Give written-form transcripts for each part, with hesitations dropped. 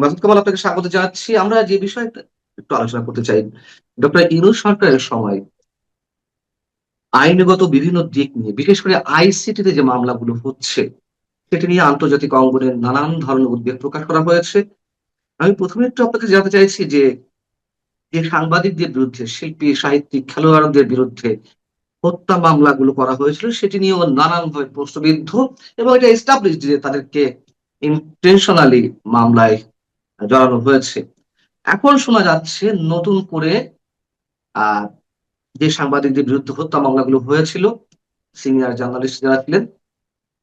মাসুদ কামাল, আপনাকে স্বাগত জানাচ্ছি। আমরা যে বিষয়টা একটু আলোচনা করতে চাই, ডক্টর ইউনূস সরকারের সময় আইনগত বিভিন্ন দিক নিয়ে, বিশেষ করে আইসিটিতে যে মামলাগুলো হচ্ছে, সেটি নিয়ে আন্তর্জাতিক অঙ্গনে নানান ধরনের উদ্বেগ প্রকাশ করা হয়েছে। আমি প্রথমে একটু আপনাকে জানতে চাইছি যে, যে সাংবাদিকদের বিরুদ্ধে, শিল্পী, সাহিত্যিক, খেলোয়াড়দের বিরুদ্ধে হত্যা মামলাগুলো করা হয়েছিল, সেটি নিয়েও নানানভাবে প্রশ্নবিদ্ধ এবং এটা এস্টাবলিশড যে তাদেরকে ইন্টেনশনালি মামলায় জড়ানো হয়েছে। এখন শোনা যাচ্ছে নতুন করে আহ যে সাংবাদিকদের বিরুদ্ধে হত্যা মামলাগুলো হয়েছিল, সিনিয়র জার্নালিস্ট যারা ছিলেন,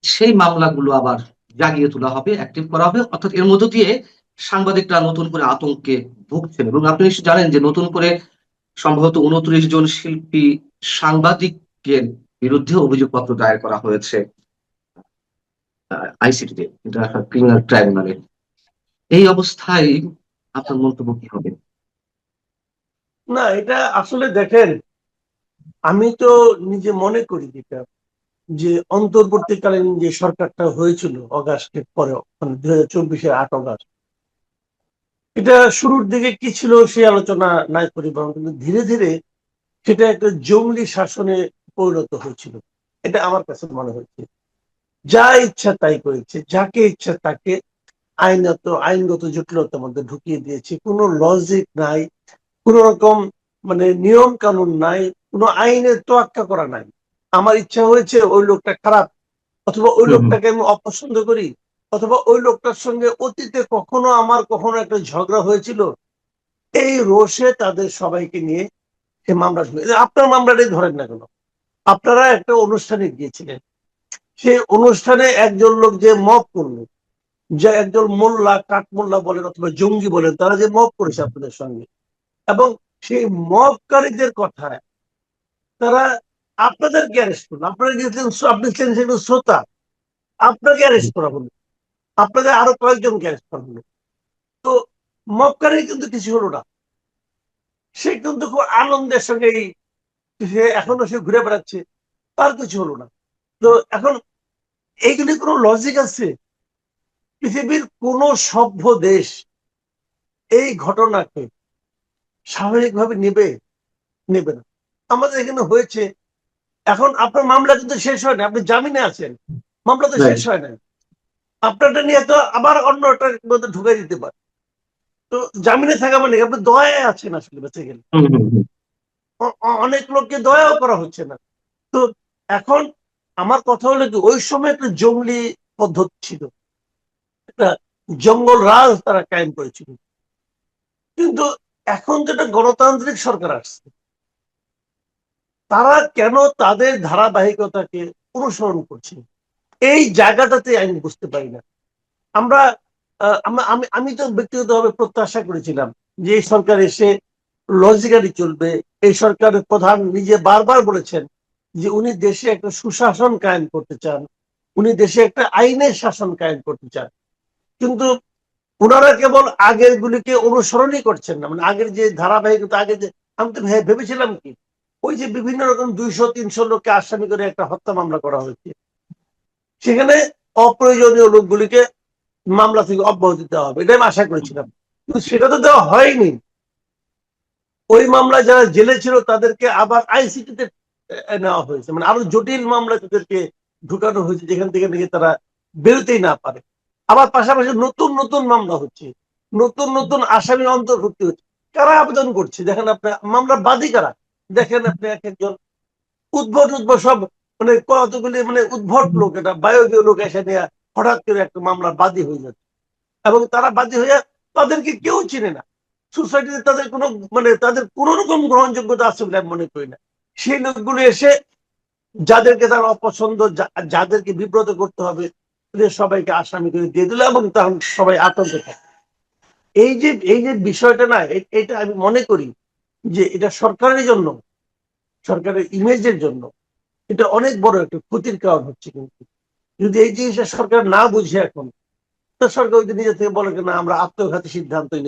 সেই মামলাগুলো আবার জাগিয়ে তোলা হবে, অ্যাক্টিভ করা হবে। অর্থাৎ এর মধ্য দিয়ে সাংবাদিকরা নতুন করে আতঙ্কে ভুগছেন। এবং আপনি নিশ্চয়ই জানেন যে নতুন করে সম্ভবত 29 জন শিল্পী, সাংবাদিকের বিরুদ্ধে অভিযোগপত্র দায়ের করা হয়েছে আইসিটিতে, ইন্টারন্যাশনাল ক্রিমিনাল ট্রাইব্যুনালে। এই অবস্থায় আপনার মন্তব্য কি হবে? না, এটা আসলে দেখেন, আমি তো নিজে মনে করি যেটা যে অন্তর্বর্তীকালীন যে সরকারটা হয়েছিল অগাস্টের পরে, মানে 2024-এর 8 অগাস্ট, এটা শুরুর দিকে কি ছিল সেই আলোচনা নাই করি, বরং কিন্তু ধীরে ধীরে সেটা একটা জঙ্গলি শাসনে পরিণত হয়েছিল। এটা আমার কাছে মনে হচ্ছে যা ইচ্ছা তাই করেছে, যাকে ইচ্ছা তাকে আইনগত জটিলতার মধ্যে ঢুকিয়ে দিয়েছে। কোনো লজিক নাই, কোন রকম মানে নিয়ম কানুন নাই, কোনো আইনের তোয়াক্কা করা নাই। আমার ইচ্ছা হয়েছে ওই লোকটা খারাপ, অথবা ওই হুম, হুম। লোকটাকে আমি অপছন্দ করি, অথবা ওই লোকটার সঙ্গে অতীতে কখনো একটা ঝগড়া হয়েছিল, এই রোষে তাদের সবাইকে নিয়ে সে মামলা শুনে। আপনার মামলাটাই ধরেন না কেন, আপনারা একটা অনুষ্ঠানে গিয়েছিলেন, সেই অনুষ্ঠানে একজন লোক যে মব করলো, যে একজন মোল্লা, কাঠমোল্লা বলেন অথবা জঙ্গি বলেন, তারা যে মব করেছে আপনাদের সঙ্গে, এবং সেই মবকারীদের কথায় তারা আপনাদেরকে অ্যারেস্ট করলো। আপনারা গিয়েছিলেন, আপনি ছিলেন সেখানে শ্রোতা, আপনাকে অ্যারেস্ট করা হলো, আপনাদের আরো কয়েকজনকে অ্যারেস্ট করা হলো। তো মক্কারে কিন্তু কিছু হলো না, সে কিন্তু খুব আনন্দের সঙ্গে সে এখনো সে ঘুরে বেড়াচ্ছে, তার কিছু হলো না। তো এখন এইগুলি কোনো লজিক আছে? পৃথিবীর কোন সভ্য দেশ এই ঘটনাকে স্বাভাবিকভাবে নেবে না। আমাদের এখানে হয়েছে। এখন আপনার মামলা কিন্তু শেষ হয় না, আপনি জামিনে আছেন, মামলা তো শেষ রাইট। হয় না। আপনারটা নিয়ে তো আবার অন্যটার মধ্যে ঢুকাই দিতে পারে। তো জামিনে থাকা মানে আপনি দয়ায় আছেন আসলে, বেঁচে গেলে। হুম, হুম, হুম। অনেক লোককে দয়াও করা হচ্ছে না। তো এখন আমার কথা হলো কি, ওই সময় একটা জঙ্গলি পদ্ধতি ছিল, একটা জঙ্গল রাজ তারা কায়েম করেছিল। কিন্তু এখন যেটা গণতান্ত্রিক সরকার আসছে, তারা কেন তাদের ধারাবাহিকতাকে অনুসরণ করছে, এই জায়গাটাতে আমি বুঝতে পারি না। আমরা আমি তো ব্যক্তিগতভাবে প্রত্যাশা করেছিলাম যে এই সরকার এসে লজিক্যালি চলবে। এই সরকারের প্রধান নিজে বারবার বলেছেন যে উনি দেশে একটা সুশাসন কায়েম করতে চান, উনি দেশে একটা আইনের শাসন কায়েম করতে চান। কিন্তু ওনারা কেবল আগের গুলিকে অনুসরণই করছেন না, মানে আগের যে ধারাবাহিকতা, আগে যে আমি তো ভেবেছিলাম কি, ওই যে বিভিন্ন রকম 200-300 লোককে আসামি করে একটা হত্যা মামলা করা হয়েছে, সেখানে অপ্রয়োজনীয় লোকগুলিকে মামলা থেকে অব্যাহতি দেওয়া হবে, এটা আমি আশা করেছিলাম। কিন্তু সেটা তো দেওয়া হয়নি। ওই মামলায় যারা জেলে ছিল তাদেরকে আবার আইসিটিতে নেওয়া হয়েছে, মানে আরো জটিল মামলা তাদেরকে ঢুকানো হয়েছে, যেখান থেকে নাকি তারা বেরোতেই না পারে। আবার পাশাপাশি নতুন নতুন মামলা হচ্ছে, নতুন নতুন আসামি অন্তর্ভুক্তি হচ্ছে। কারা আবেদন করছে দেখেন আপনি, মামলার বাদী কারা দেখেন আপনি, এক একজন উদ্ভট সব, মানে কতগুলি মানে উদ্ভট লোক, এটা বায়বীয় লোক এসে নিয়ে হঠাৎ করে একটা মামলার বাদী হয়ে যাচ্ছে, এবং তারা বাদী হয়ে তাদেরকে কেউ চিনে না। সোসাইটিতে তাদের কোনো মানে তাদের কোন রকম গ্রহণযোগ্যতা আছে বলে আমি মনে করি না। সেই লোকগুলো এসে যাদেরকে তার অপছন্দ, যাদেরকে বিব্রত করতে হবে, ওদের সবাইকে আসামি করে দিয়ে দিল, এবং তখন সবাই আতঙ্কে থাকে। এই যে বিষয়টা না, এটা আমি মনে করি যে এটা সরকারের জন্য, সরকারের ইমেজের জন্য এটা অনেক বড় একটা ক্ষতির কারণ হচ্ছে। কিন্তু যদি এই জিনিসটা সরকার না বুঝে এখন, তো সরকার ওই নিজে থেকে বলে না আমরা আত্মঘাতী সিদ্ধান্তই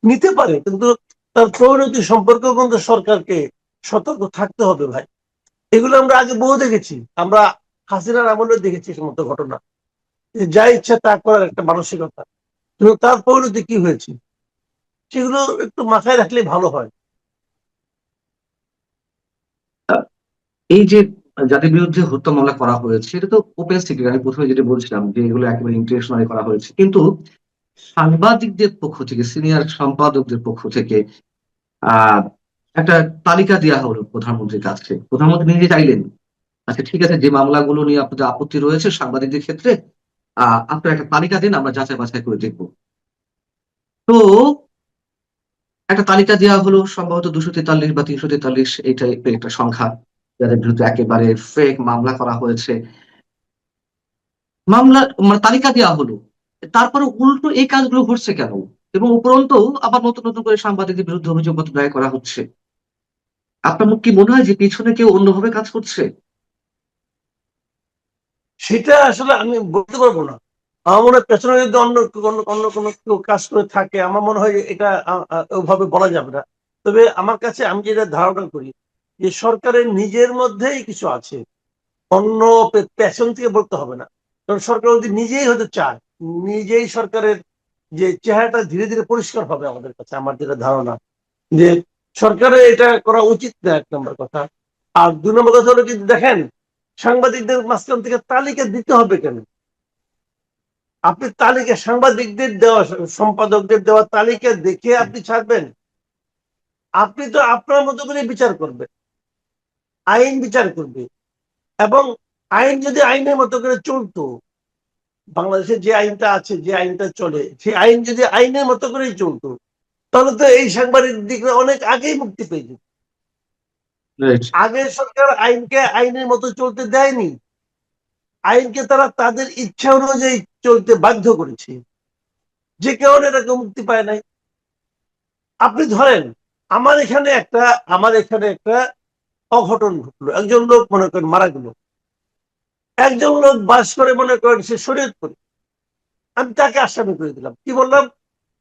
নিতে পারে, কিন্তু তার পরিণতি সম্পর্কেও কিন্তু সরকারকে সতর্ক থাকতে হবে ভাই। এগুলো আমরা আগে বহু দেখেছি, আমরা হাসিনার আমলে দেখেছি সমস্ত ঘটনা, যে যা ইচ্ছা তা করার একটা মানসিকতা। তো তার পরিণতি কি হয়েছে সেগুলো একটু মাথায় রাখলে ভালো হয়। এই যে যাদের বিরুদ্ধে হত্যা মামলা করা হয়েছে এটা তো ওপেন সিক্রেট, আমি প্রথমে যেটা বলছিলাম যে এগুলো একেবারে ইন্টেনশনালি করা হয়েছে, কিন্তু সাংবাদিকদের পক্ষ থেকে, সিনিয়র সম্পাদকদের পক্ষ থেকে আহ একটা তালিকা দেওয়া হলো প্রধানমন্ত্রীর কাছে। প্রধানমন্ত্রী নিজে চাইলেন, আচ্ছা ঠিক আছে, যে মামলাগুলো নিয়ে আপনাদের আপত্তি রয়েছে সাংবাদিকদের ক্ষেত্রে, আপনারা একটা তালিকা দিন, আমরা যাচাই বাছাই করে দেখবো। তো একটা তালিকা দেওয়া হলো, সম্ভবত 243 বা 343 এই টাইপের একটা সংখ্যা, যাদের বিরুদ্ধে একেবারে ফেক মামলা করা হয়েছে। মামলা মানে তালিকা দেওয়া হলো, তারপরে উল্টো এই কাজগুলো ঘটছে কেন? এবং উপরন্তু আবার নতুন নতুন করে সাংবাদিকদের বিরুদ্ধে অভিযোগপত্র দায়ের করা হচ্ছে। আপনার কি মনে হয় যে পিছনে কেউ অন্যভাবে কাজ করছে? সেটা আসলে আমি বলতে পারবো না। আমার মনে হয় পেছনে যদি অন্য অন্য অন্য কোনো কেউ কাজ করে থাকে, আমার মনে হয় এটা ওভাবে বলা যাবে না। তবে আমার কাছে আমি যেটা ধারণা করি যে সরকারের নিজের মধ্যেই কিছু আছে, অন্য পেছন থেকে বলতে হবে না। কারণ সরকার যদি নিজেই হতে চায়, নিজেই সরকারের যে চেহারাটা ধীরে ধীরে পরিষ্কার হবে আমাদের কাছে, আমার যেটা ধারণা যে সরকারের এটা করা উচিত না, এক নম্বর কথা। আর দুই নম্বর কথা হলো, কিন্তু দেখেন সাংবাদিকদের মাঝখান থেকে তালিকা দিতে হবে কেন? আপনি তালিকা সাংবাদিকদের দেওয়া, সম্পাদকদের দেওয়া তালিকা দেখে আপনি ছাড়বেন? আপনি তো আপনার মতো করে বিচার করবেন, আইন বিচার করবে। এবং আইন যদি আইনের মতো করে চলতো, বাংলাদেশে যে আইনটা আছে, যে আইনটা চলে, সেই আইন যদি আইনের মতো করেই চলতো, তাহলে তো এই সাংবাদিকরা অনেক আগেই মুক্তি পেয়ে যেত। রাইট। আগের সরকার আইনকে আইনের মতো চলতে দেয়নি, আইনকে তারা তাদের ইচ্ছা অনুযায়ী চলতে বাধ্য করেছে, যে কারণে এটাকে মুক্তি পায় নাই। আপনি ধরেন আমার এখানে একটা অঘটন ঘটলো, একজন লোক মনে করেন মারা গেল, একজন লোক বাস করে মনে করেন সে শরীয়তপুরে, আমি তাকে আসামি করে দিলাম। কি বললাম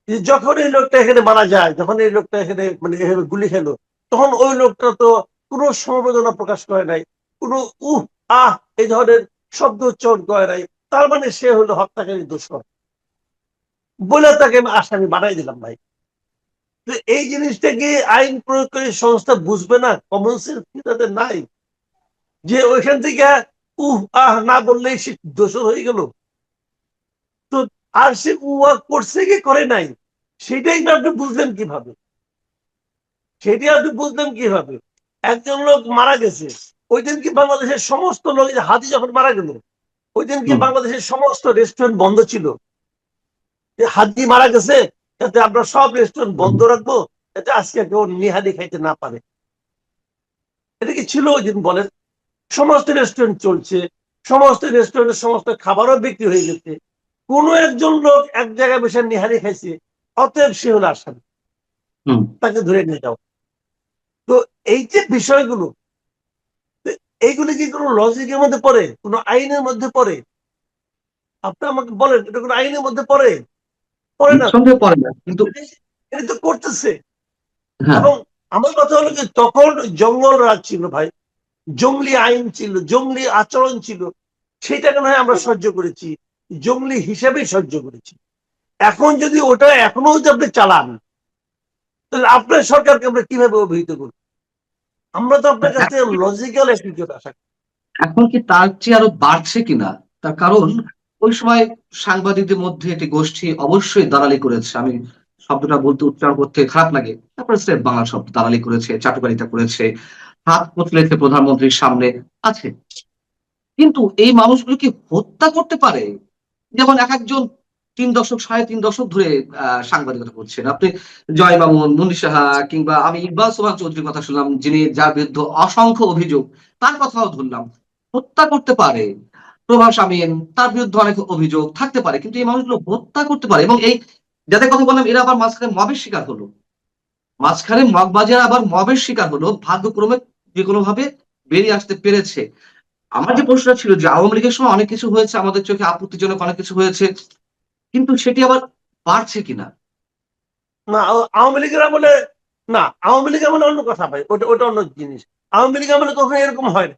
যে যখন এই লোকটা এখানে মারা যায়, যখন এই লোকটা এখানে মানে এভাবে গুলি খেলো, তখন ওই লোকটা তো কোনো সমবেদনা প্রকাশ করে নাই, কোনো উহ আহ এই ধরনের শব্দ উচ্চারণ করে নাই, তার মানে সে হলো হত্যাকারী দোষর, বলে তাকে আমি আসামি বানাই দিলাম ভাই। তো এই জিনিসটা কি আইন প্রয়োগকারী সংস্থা বুঝবে না? কমন সেন্স কি তাদের নাই? যে ওইখান থেকে উহ আহ না বললেই সে দোষর হয়ে গেল। তো আর সে উহ আহ করছে কি করে নাই, সেটাই না আপনি বুঝলেন কিভাবে? সেটি আপনি বুঝলেন কিভাবে? একজন লোক মারা গেছে, ওই দিন কি বাংলাদেশের সমস্ত লোক, হাতি যখন মারা গেল, ওই দিন কি হুম। বাংলাদেশের সমস্ত রেস্টুরেন্ট বন্ধ ছিল? হাতি মারা গেছে, যাতে আমরা সব রেস্টুরেন্ট বন্ধ রাখবো, যাতে আজকে কেউ নিহারি খাইতে না পারে? এটা কি ছিল ওই দিন বলেন? সমস্ত রেস্টুরেন্ট চলছে, সমস্ত রেস্টুরেন্টের সমস্ত খাবারও বিক্রি হয়ে গেছে, কোন একজন লোক এক জায়গায় বসে নিহারি খাইছে, অতএব সে হলো আসামি, হুম। তাকে ধরে নিয়ে যাও। তো এই যে বিষয়গুলো, এইগুলি কি কোনো লজিকের মধ্যে পড়ে, কোনো আইনের মধ্যে পড়ে? আপনি আমাকে বলেন, এটা কোনো আইনের মধ্যে পড়ে? পড়ে না। নিঃসন্দেহে পড়ে না, কিন্তু এটা তো করতেছে। হ্যাঁ। এবং আমার কথা হলো যে তখন জঙ্গল রাজ ছিল ভাই, জঙ্গলি আইন ছিল, জঙ্গলি আচরণ ছিল, সেটাকে নয় আমরা সহ্য করেছি, জঙ্গলি হিসাবেই সহ্য করেছি। এখন যদি ওটা এখনো যদি আপনি চালান, তাহলে আপনার সরকারকে আমরা কিভাবে অভিহিত করব? আমরা তো আপনার কাছ থেকে লজিক্যাল অ্যাটিটিউড আশা করি। এখন কি তার চেয়ে আরো বাড়ছে কিনা? তার কারণ ওই সময় সাংবাদিকদের মধ্যে একটি গোষ্ঠী অবশ্যই দালালি করেছে। আমি শব্দটা বলতে, উচ্চারণ করতে খারাপ লাগে, তারপরে স্রেফ বাংলা শব্দ, দালালি করেছে, চাটুকারিতা করেছে, হাত কতলেছে প্রধানমন্ত্রীর সামনে আছে। কিন্তু এই মানুষগুলো কি হত্যা করতে পারে? যেমন এক একজন 3 দশক, 3.5 দশক ধরে সাংবাদিকতা করছেন। আপনি জয় মামুন, মুন্নি সাহা, কিংবা আমি ইকবাল সোবহান চৌধুরীর কথা শুনলাম, যিনি, যার বিরুদ্ধে অসংখ্য অভিযোগ, তার কথাও ধরলাম। হত্যা করতে পারে। প্রভাস আমিন, তার বিরুদ্ধে অনেক অভিযোগ থাকতে পারে, কিন্তু এই মানুষগুলো হত্যা করতে পারে। এবং এই যাদের কথা বললাম, এরা আবার মাঝখানে মবের শিকার হলো, মাঝখানে মগবাজার আবার মবের শিকার হলো, ভাগ্যক্রমে যে কোনো ভাবে বেরিয়ে আসতে পেরেছে। আমার যে প্রশ্নটা ছিল যে আওয়ামী লীগের সময় অনেক কিছু হয়েছে, আমাদের চোখে আপত্তিজনক অনেক কিছু হয়েছে, কিন্তু সেটি আবার বাড়ছে কিনা? না, আওয়ামী লীগের আমলে, না আওয়ামী লীগ আমলে অন্য কথা ভাই, ওটা ওটা অন্য জিনিস। আওয়ামী লীগ আমলে কখনো এরকম হয় না,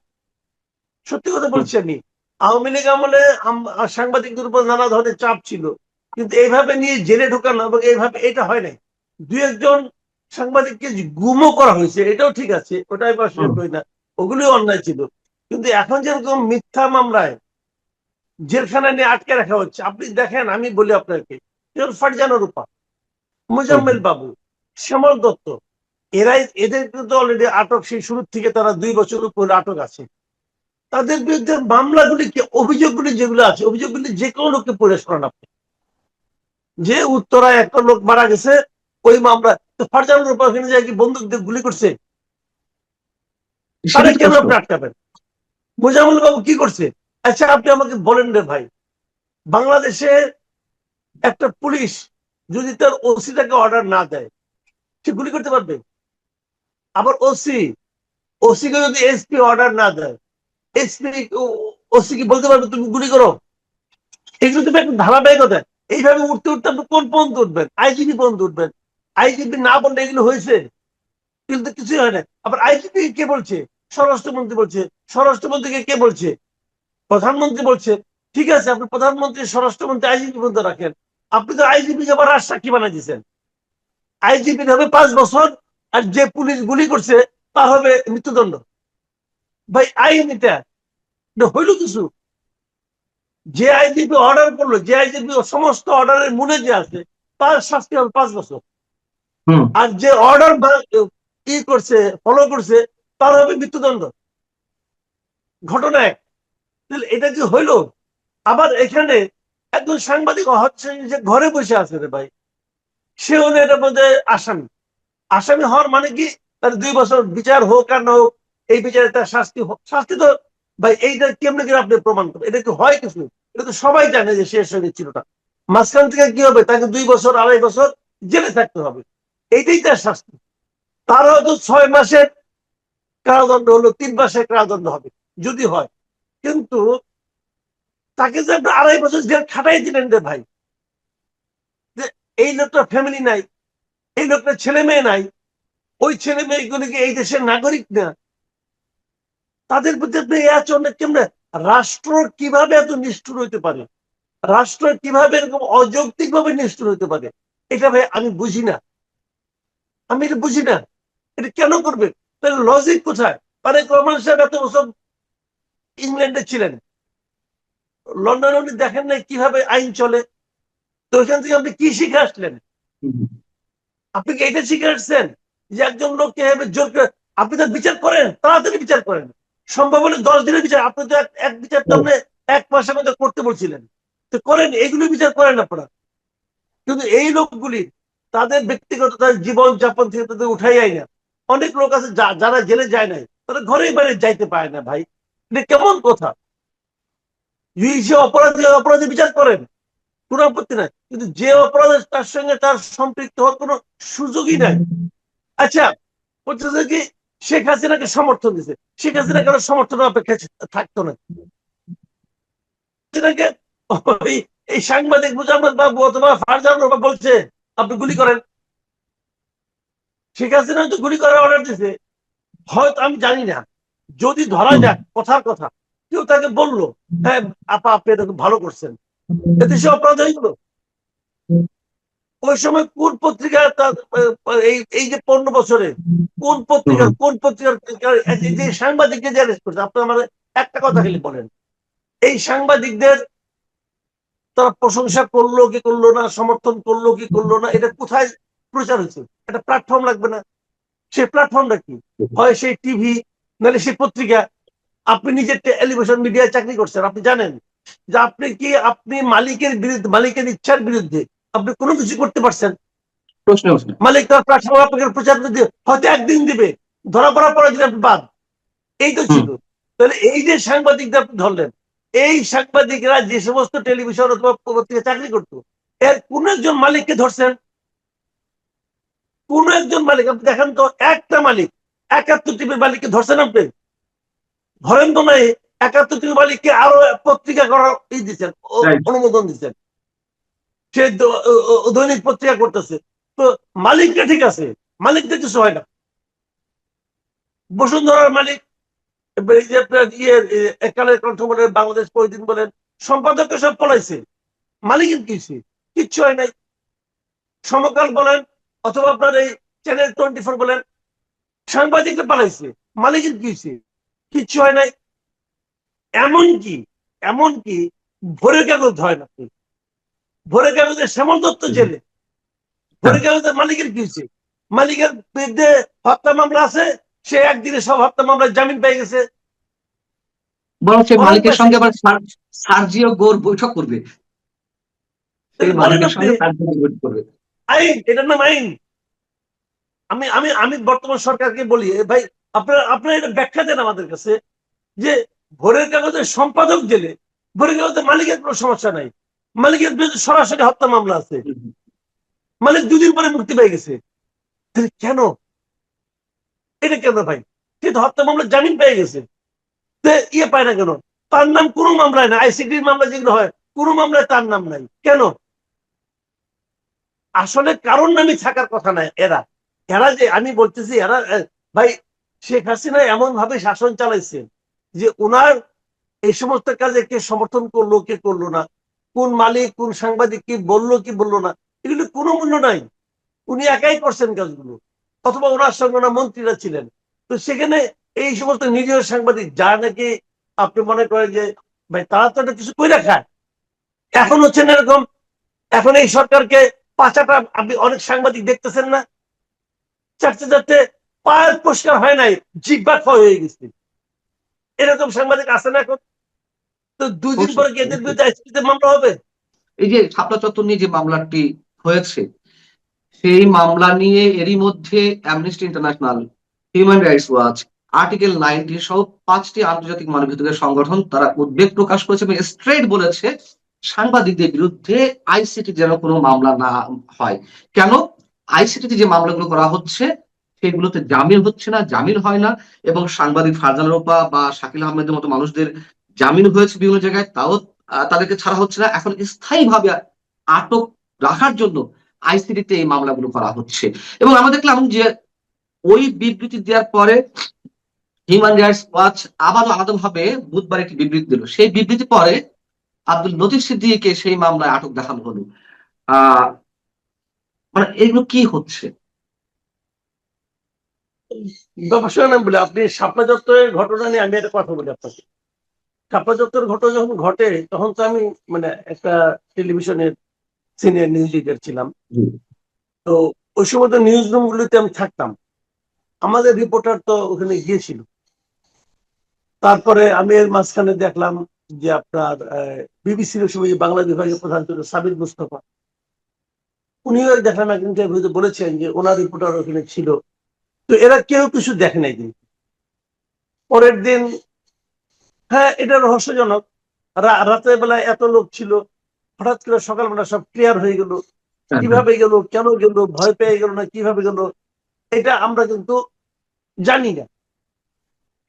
সত্যি কথা হুম। বলছি আমি। আওয়ামী লীগ আমলে সাংবাদিকদের উপর নানা ধরনের চাপ ছিল, কিন্তু এইভাবে নিয়ে জেলে ঢোকানো এবং এইভাবে এটা হয় নাই। দুই একজন সাংবাদিককে গুমও করা হয়েছে, এটাও ঠিক আছে, ওটাই অস্বীকার করি না, ওগুলো অন্যায় ছিল। কিন্তু এখন যেরকম মিথ্যা মামলায় জেলখানা নিয়ে আটকে রাখা হচ্ছে, আপনি দেখেন, আমি বলি আপনাকে, ফারজানা রূপা, মোজাম্মেল বাবু, শ্যামল দত্ত, এদের কিন্তু অলরেডি আটক, সেই শুরুর থেকে তারা 2 বছর উপরে আটক আছে। তাদের বিরুদ্ধে মামলাগুলি কি, অভিযোগগুলি যেগুলো আছে, অভিযোগগুলি যে কোনো লোককে প্রকাশ করেন আপনি, যে উত্তরায় একটা লোক মারা গেছে ওই মামলা, তো ফারজানা রূপা ওখানে যায় কি বন্দুক দিয়ে গুলি করছে, তারা সেটাই তো কেন প্রশ্ন। আপনি আটকাবেন? মোজাম্মেল বাবু কি করছে? আচ্ছা আপনি আমাকে বলেন রে ভাই, বাংলাদেশে একটা পুলিশ যদি তার ওসিটাকে অর্ডার না দেয়, সে গুলি করতে পারবে? আবার ওসি কে যদি এসপি অর্ডার না দেয়, এসপি ওসি কি বলতে পারবে তুমি গুলি করো? এগুলো তো একটা ধারাবাহিকতা। এইভাবে উঠতে উঠতে আপনি কোন পর্যন্ত উঠবেন? আইজিপি পর্যন্ত উঠবেন। আইজিপি না বললে এগুলো হয়েছে? কিন্তু কিছুই হয় না। আবার আইজিপি কে বলছে? স্বরাষ্ট্রমন্ত্রী বলছে। স্বরাষ্ট্রমন্ত্রীকে কে বলছে? প্রধানমন্ত্রী বলছে। ঠিক আছে, আপনি প্রধানমন্ত্রী, স্বরাষ্ট্রমন্ত্রী, আইজিপি পর্যন্ত রাখেন। আপনি তো আইজিপি আবার রাজসাক্ষী বানাই দিচ্ছেন। আইজিপি হবে 5 বছর, আর যে পুলিশ গুলি করছে তার হবে মৃত্যুদণ্ড। ভাই আইন এটা হইল কিছু? যে আইজিপি অর্ডার করলো, যে আইজিপি সমস্ত অর্ডারের মূলে যে আছে, তার শাস্তি হবে 5 বছর। হুম। আর যে অর্ডার কি করছে, ফলো করছে, তার হবে মৃত্যুদণ্ড। ঘটনা এক। তাহলে এটা কি হইলো? আবার এখানে একজন সাংবাদিক হচ্ছে যে ঘরে বসে আছে রে ভাই, সে হলো এটার মধ্যে আসামি। আসামি হওয়ার মানে কি, তার 2 বছর বিচার হোক আর না হোক, এই বিচারে তার শাস্তি হোক। শাস্তি তো ভাই এইটা কেমনে করে আপনি প্রমাণ করবেন? এটা কি হয় কিছু? এটা তো সবাই জানে যে শেষ হয়ে গেছিল না। মাঝখান থেকে কি হবে, তাকে 2 বছর 2.5 বছর জেলে থাকতে হবে, এইটাই তার শাস্তি। তার হয়তো 6 মাসের কারাদণ্ড হলো, 3 মাসের কারাদণ্ড হবে যদি হয়। কিন্তু তাকে যে আপনি 2.5 বছর জেল খাটাই দিলেন রে ভাই, যে এই লোকটা ফ্যামিলি নাই, এই লোকটা ছেলে মেয়ে নাই, ওই ছেলে মেয়েগুলো কি এই দেশের নাগরিক না? তাদের প্রতি আপনি এই আচরণ কেমনে? রাষ্ট্র কিভাবে এত নিষ্ঠুর হইতে পারে? রাষ্ট্র কিভাবে এরকম অযৌক্তিক ভাবে নিষ্ঠুর হইতে পারে? এটা ভাই আমি বুঝি না, আমি এটা বুঝি না। এটা কেন করবে? তাহলে লজিক কোথায়? তারেক রহমান সাহেব এত বছর ইংল্যান্ডে ছিলেন, লন্ডনে উনি দেখেন নাই কিভাবে আইন চলে? তো ওইখান থেকে আপনি কি শিখে আসলেন? আপনি কি এটা শিখে আসছেন যে একজন লোককে জোর করে আপনি তার বিচার করেন, তাড়াতাড়ি বিচার করেন, সম্ভব হলে 10 দিনের বিচার? আপনি তো এক বিচার তো আপনি 1 মাসের মধ্যে করতে বলছিলেন, তো করেন, এগুলো বিচার করেন আপনারা। কিন্তু এই লোকগুলি তাদের ব্যক্তিগত তাদের জীবন যাপন থেকে তাদের উঠাই না। অনেক লোক আছে যারা জেলে যায় নাই, তারা ঘরে বাইরে যাইতে পারে না ভাই। এটা কেমন কথা? যে অপরাধী অপরাধী বিচার করেন, কোনো আপত্তি নাই, কিন্তু যে অপরাধ তার সঙ্গে তার সম্পৃক্ত হওয়ার কোনো সুযোগই নাই। আচ্ছা, বলতেছে কি শেখ হাসিনাকে সমর্থন দিছে, শেখ হাসিনা কারো সমর্থন অপেক্ষা থাকতো না। হাসিনাকে এই সাংবাদিক মুজাম্মেল বাবু অথবা ফারজান রহমান বলছে আপনি গুলি করেন, শেখ হাসিনা তো গুলি করার অর্ডার দিছে। হয়তো আমি জানি না, যদি ধরা যাক কথার কথা, কেউ তাকে বললো হ্যাঁ আপা আপনি এটা খুব ভালো করছেন, এতে সে অপরাধ হয়ে গেল। ওই সময় কোন পত্রিকা এই এই যে 15 বছরে কোন পত্রিকার এই যে সাংবাদিককে যে অ্যারেস্ট করছে, আপনি আমার একটা কথা খালি বলেন, এই সাংবাদিকদের তারা প্রশংসা করলো কি করলো না, সমর্থন করলো কি করলো না, এটা কোথায় প্রচার হয়েছে? একটা প্ল্যাটফর্ম লাগবে না? সেই প্ল্যাটফর্মটা কি? হয় সেই টিভি, নাহলে সেই পত্রিকা। আপনি নিজে টেলিভিশন মিডিয়ায় চাকরি করছেন, আপনি জানেন যে আপনি মালিকের বিরুদ্ধে, মালিকের ইচ্ছার বিরুদ্ধে আপনি কোনো কিছু করতে পারছেন? প্রশ্ন ওঠে না। মালিক তার প্ল্যাটফর্ম আপনাকে প্রচার দিয়ে হয়তো একদিন দিবে, ধরা পড়ার পরে দিন আপনি বাদ। এই তো হুম। ছিল। তাহলে এই যে সাংবাদিকদের আপনি ধরলেন, এই সাংবাদিকরা যে সমস্ত টেলিভিশন অথবা পত্রিকা চাকরি করতো, এর কোন একজন মালিককে ধরছেন? কোন একজন মালিক আপনি দেখেন তো, একটা মালিক 71 টিভির মালিককে ধরছেন আপনি? ধরেন তো নাই। 71 টিভির মালিককে আরো পত্রিকা করার দিচ্ছেন, রাইট। অনুমোদন দিচ্ছেন, সে দৈনিক পত্রিকা করতেছে। তো মালিকটা ঠিক আছে, মালিকটা কিছু হয় না। বসুন্ধরার মালিক, এই যে আপনার একালের কণ্ঠ বলেন, বাংলাদেশ প্রতিদিন বলেন, সম্পাদককে সব পলাইছে, মালিকের কি? কিচ্ছু হয় নাই। সমকাল বলেন অথবা আপনার এই চ্যানেল 24 বলেন, সাংবাদিকরা পালাইছে, মালিকের কি হয়েছে? কিচ্ছু হয় নাই। এমনকি এমনকি ভোরের কাগজ হয় না, ভোরের কাগজে শ্যামল দত্ত জেলে, হ্যাঁ, ভোরের কাগজের মালিকের কি হয়েছে? মালিকের বিরুদ্ধে হত্যা মামলা আছে, সে একদিনে সব হত্যা মামলায় জামিন পেয়ে গেছে। বরং সেই বলেন মালিকের পাইছে সঙ্গে কিনা? আবার সার্জিও গোর বৈঠক করবে, সেই বলেন মালিকের আপনি, সঙ্গে সার্জিও গোর বৈঠক করবে। আইন, এটার নাম আইন। আমি আমি আমি বর্তমান সরকারকে বলি, ভাই আপনারা আপনারা এটা ব্যাখ্যা দেন আমাদের কাছে, যে ভোরের কাগজের সম্পাদক জেলে, ভোরের কাগজের মালিকের কোনো সমস্যা নাই, মালিকের বিরুদ্ধে সরাসরি হত্যা মামলা আছে, মালিক 2 দিন পরে মুক্তি পেয়ে গেছে। কেন? এটা কেন ভাই? কিন্তু হত্যা মামলা জামিন পেয়ে গেছে, ইয়ে পায় না কেন? তার নাম কোনো মামলায় না, আইসিটির মামলা যেগুলো হয় কোনো মামলায় তার নাম নাই কেন? আসলে কারোর নামই থাকার কথা না। এরা এরা যে আমি বলতেছি, এরা ভাই শেখ হাসিনা এমন ভাবে শাসন চালাইছে যে ওনার এই সমস্ত কাজে কে সমর্থন করলো কে করলো না, কোন মালিক কোন সাংবাদিক কি বললো কি বললো না, এগুলো কোনো মূল্য নাই। উনি একাই করছেন কাজগুলো, অথবা ওনার সঙ্গে ওনার মন্ত্রীরা ছিলেন। তো সেখানে এই সমস্ত নিরীহ সাংবাদিক যারা নাকি আপনি মনে করেন যে ভাই তারা তো একটা কিছু করে খায়, এখন হচ্ছেন এরকম। এখন এই সরকারকে পাচাটা আপনি অনেক সাংবাদিক দেখতেছেন না, চারটে চারটে পায়ের পরিষ্কার হয় নাই, জিব্বা ক্ষয় হয়ে গেছে, এরকম সাংবাদিক আছে না এখন? তো 2 দিন অবশ্যই, পরে কি এদের অবশ্যই। বিরুদ্ধে আইসিটিতে মামলা হবে? এই যে শাপলা চত্বর নিয়ে যে মামলাটি হয়েছে, সেই মামলা নিয়ে এরই মধ্যে amnesty international, human rights watch, article 90 সহ 5টি আন্তর্জাতিক মানবাধিকার সংগঠন তারা উদ্বেগ প্রকাশ করেছে এবং স্ট্রেট বলেছে সাংবাদিকদের বিরুদ্ধে আইসিটি যেন কোনো মামলা না হয়। কেন? আইসিটিতে যে মামলাগুলো করা হচ্ছে সেগুলোতে জামিন হচ্ছে না, জামিন হয় না, এবং সাংবাদিক ফারজানা রূপা বা শাকিল আহমেদের মতো মানুষদের জামিন হয়েছে বিভিন্ন জায়গায়, তাও তাদেরকে ছাড়া হচ্ছে না। এখন স্থায়ীভাবে আটক রাখার জন্য আইসিটিতে এই মামলাগুলো করা হচ্ছে। এবং আমরা দেখলাম যে ওই বিবৃতি দেওয়ার পরে হিউম্যান রাইটস ওয়াচ আবারও আলাদাভাবে বুধবার একটি বিবৃতি দিল। সেই বিবৃতি পরে আব্দুল লতিফ সিদ্দিকীকে সেই মামলায় আটক দেখানো হলো। আহ মানে এগুলো কি হচ্ছে? গবেষণা নাম বলে আপনি শাপলা চত্বরের ঘটনা নিয়ে আমি একটা কথা বলি আপনাকে। শাপলা চত্বরের ঘটনা যখন ঘটে তখন তো আমি মানে একটা টেলিভিশনের সিনিয়র নিউজ এডিটর ছিলাম। জি, তো ওই সময় তো নিউজ রুম গুলিতে আমি থাকতাম, আমাদের রিপোর্টার তো ওখানে গিয়েছিল। তারপরে আমি এর মাঝখানে দেখলাম যে আপনার বিবিসির ওই সময় যে বাংলা বিভাগের প্রধান ছিল সাবির মুস্তফা, উনিও দেখলাম এক ইন্টারভিউতে বলেছেন যে ওনার রিপোর্টার ওখানে ছিল। তো এরা কেউ কিছু দেখে নাই। কিন্তু পরের দিন, হ্যাঁ এটা রহস্যজনক, রাতের বেলায় এত লোক ছিল, হঠাৎ করে সকালবেলা সব ক্লিয়ার হয়ে গেল। হ্যাঁ, হ্যাঁ। কিভাবে গেল, কেন গেল, ভয় পেয়ে গেল না কিভাবে গেল, এটা আমরা কিন্তু জানি না।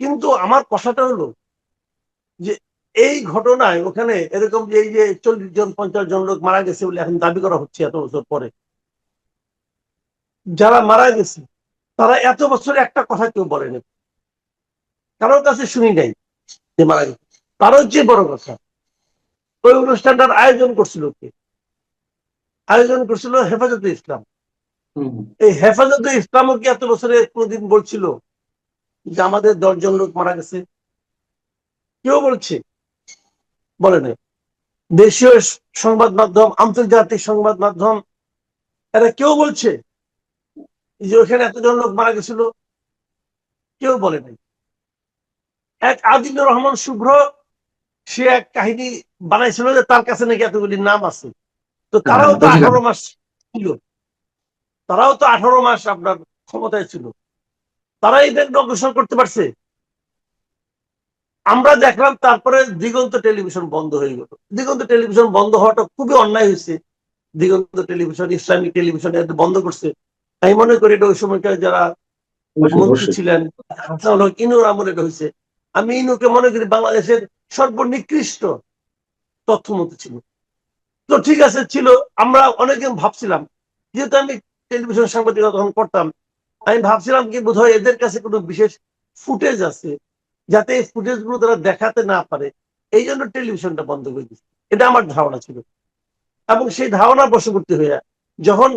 কিন্তু আমার কথাটা হলো যে এই ঘটনায় ওখানে এরকম যে এই যে 40 জন 50 জন লোক মারা গেছে বলে এখন দাবি করা হচ্ছে এত বছর পরে, যারা মারা গেছে তারা এত বছর একটা কথা কেউ বলেনি, কারোর কাছে শুনি নাই যে মারা গেছে। তারও যে বড় কথা, ওই অনুষ্ঠানটার আয়োজন করছিল কে? আয়োজন করছিল হেফাজতে ইসলাম। হুম, হুম। এই হেফাজতে ইসলামও কি এত বছরে কোনদিন বলছিল যে আমাদের 10 জন লোক মারা গেছে? কেউ বলছে? বলে নাই। দেশীয় সংবাদ মাধ্যম, আন্তর্জাতিক সংবাদ মাধ্যম, এরা কেউ বলছে যে ওখানে এতজন লোক মারা গেছিল? কেউ বলে নাই। এক আদিলুর রহমান শুভ্র, সে এক কাহিনী বানাইছিল যে তার কাছে নাকি এতগুলি নাম আছে। তো হ্যাঁ, তারাও হ্যাঁ, তো অধিকার। 18 মাস ছিল, তারাও তো 18 মাস আপনার ক্ষমতায় ছিল, তারা এই ব্যাংক অগ্রসর করতে পারছে? আমরা দেখলাম তারপরে দিগন্ত টেলিভিশন বন্ধ হয়ে গেল। দিগন্ত টেলিভিশন বন্ধ হওয়াটা খুবই অন্যায় হয়েছে। দিগন্ত টেলিভিশন, ইসলামিক টেলিভিশন বন্ধ করছে। আমি মনে করি এটা ওই সময়কার যারা অবশ্যই, মন্ত্রী অবশ্যই। ছিলেন, হাসান হক ইনুর আমলে এটা হয়েছে। আমি ইনুকে মনে করি বাংলাদেশের সর্বনিকৃষ্ট তথ্যমন্ত্রী ছিল। তো ঠিক আছে ছিল, আমরা অনেকে ভাবছিলাম, যেহেতু আমি টেলিভিশন সাংবাদিকতা তখন করতাম, আমি ভাবছিলাম কি বোধহয় এদের কাছে কোনো বিশেষ ফুটেজ আছে, যাতে এই ফুটেজ গুলো তারা দেখাতে না পারে, এই জন্য টেলিভিশনটা বন্ধ করে দিচ্ছে। এটা আমার ধারণা ছিল। এবং সেই ধারণা বশবর্তী হইয়া যখন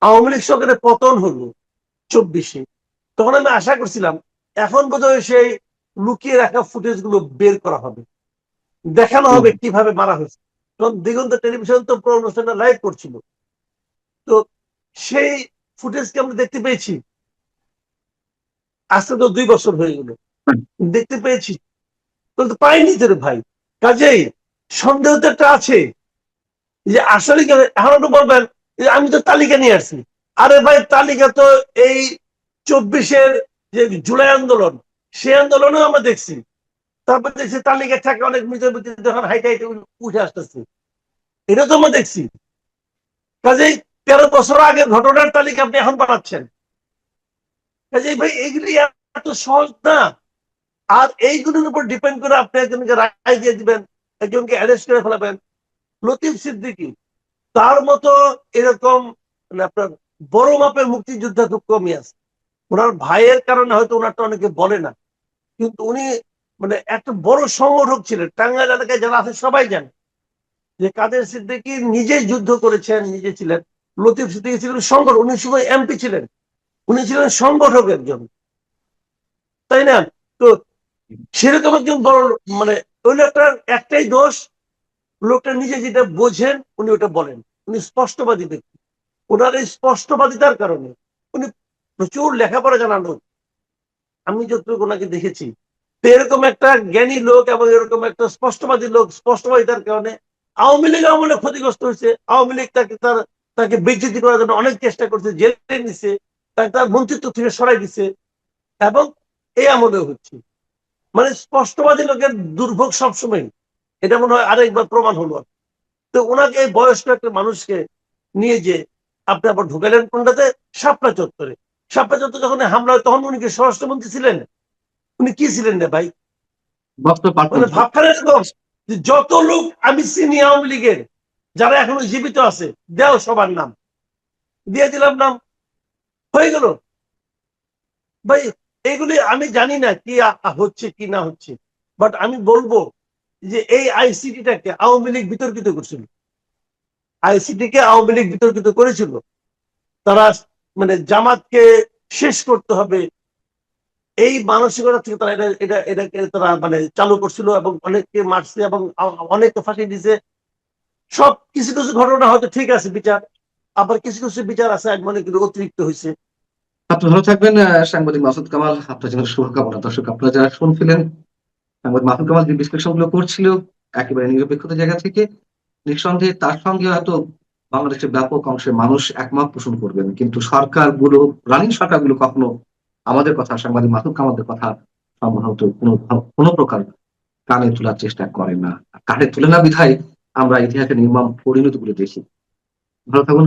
আওয়ামী লীগ সরকারের পতন হলো 24-এ, তখন আমি আশা করছিলাম এখন বোধহয় সেই লুকিয়ে রাখা ফুটেজ গুলো বের করা হবে, দেখানো হুম, হবে কিভাবে মারা হয়েছে। তখন দিগন্ত টেলিভিশন তো পুরো অনুষ্ঠানটা লাইভ করছিল। তো সেই ফুটেজকে আমরা দেখতে পেয়েছি, আজকে তো 2 বছর হয়ে গেল, হুম, দেখতে পেয়েছি, কিন্তু পাইনি তো রে ভাই। কাজেই সন্দেহ তো একটা আছে যে আসলে এখন একটু বলবেন যে আমি তো তালিকা নিয়ে আসছি। আরে ভাই, তালিকা তো এই 24-এর যে জুলাই আন্দোলন, সেই আন্দোলনেও আমরা দেখছি। তারপর দেখছি তালিকা থাকে অনেক মৃত ব্যক্তি যখন হাইটে হাইটে উঠে আসতেছে, এটা তো আমরা দেখছি। কাজেই 13 বছর আগের ঘটনার তালিকা আপনি এখন বানাচ্ছেন। কাজেই ভাই এগুলি এত সহজ না। আর এইগুলোর উপর ডিপেন্ড করে আপনি একজনকে রায় দিয়ে দিবেন, একজনকে অ্যারেস্ট করে ফেলাবেন। লতিফ সিদ্দিকী তার মতো এরকম মানে আপনার বড় মাপের মুক্তিযোদ্ধা খুব কমই আছে। ওনার ভাইয়ের কারণে হয়তো ওনারটা অনেকে বলে না, কিন্তু উনি মানে একটা বড় সংগঠক ছিলেন। টাঙ্গাইল এলাকায় যারা আছে সবাই জানে যে কাদের সিদ্দিকী নিজে যুদ্ধ করেছেন, নিজে ছিলেন। লতিফ সিদ্দিকী ছিলেন সংগঠক, উনি সময় এমপি ছিলেন, উনি ছিলেন সংগঠক একজন, তাই না? তো সেরকম একজন বড় মানে ওই লোকটার একটাই দোষ, লোকটা নিজে যেটা বোঝেন উনি ওটা বলেন। উনি স্পষ্টবাদী ব্যক্তি। ওনার এই স্পষ্টবাদিতার কারণে উনি প্রচুর লেখাপড়া জানা লোক, আমি যতটুকু ওনাকে দেখেছি। তো এরকম একটা জ্ঞানী লোক এবং এরকম একটা স্পষ্টবাদী লোক, স্পষ্টবাদিতার কারণে আওয়ামী লীগ আমলে ক্ষতিগ্রস্ত হয়েছে। আওয়ামী লীগ তাকে বিচ্যুতি করার জন্য অনেক চেষ্টা করছে, জেলে নিছে, তাকে তার মন্ত্রিত্ব থেকে সরাই দিছে, এবং এই আমলেও হচ্ছে। মানে স্পষ্টবাদী লোকের দুর্ভোগ সবসময়, এটা মনে হয় আরেকবার প্রমাণ হলো। তো ওনাকে এই বয়স্ক একটা মানুষকে নিয়ে যে আপনি আবার ঢুকালেন কোনটাতে, শাপলা চত্বরে। শাপলা চত্বরে যখন হামলা হয় তখন উনি কি স্বরাষ্ট্রমন্ত্রী ছিলেন? উনি কি ছিলেন না ভাই? বস্ত্র মানে পাঠমন্ত্রী। ভাবখানে এরকম যে যত লোক আমি চিনি আওয়ামী লীগের যারা এখনো জীবিত আছে, দেও সবার নাম, দিয়ে দিলাম নাম, হয়ে গেল। ভাই এইগুলি আমি জানি না কি হচ্ছে কি না হচ্ছে, বাট আমি বলবো যে এই আইসিটিটাকে আওয়ামী লীগ বিতর্কিত করছিল। আইসিটি কে আওয়ামী লীগ বিতর্কিত করেছিল। তারা মানে জামাতকে শেষ করতে হবে এই মানসিকতা থেকে তারা এটাকে তারা মানে চালু করছিল, এবং অনেককে মারছে এবং অনেককে ফাঁসি দিছে। সব কিছু কিছু ঘটনা হয়তো ঠিক আছে বিচার, আবার কিছু কিছু বিচার আছে এক মনে কিন্তু অতিরিক্ত হয়েছে। আপনি ভালো থাকবেন, সাংবাদিক মাসুদ কামাল। আপনার জন্য শুভকামনা। দর্শক, আপনারা যারা শুনছিলেন, সাংবাদিক মাসুদ কামাল যে বিশ্লেষণ গুলো করছিল একেবারে নিরপেক্ষতা জায়গা থেকে, নিঃসন্দেহে তার সঙ্গে হয়তো বাংলাদেশের ব্যাপক অংশের মানুষ একমত পোষণ করবেন, কিন্তু সরকারগুলো, রানিং সরকারগুলো কখনো আমাদের কথা, সাংবাদিক মাসুদ কামালদের কথা সম্ভবত কোনো প্রকার কানে তোলার চেষ্টা করে না। কানে তুলে না বিধায় আমরা ইতিহাসের নির্মম পরিণতি গুলো দেখি। ভালো থাকুন।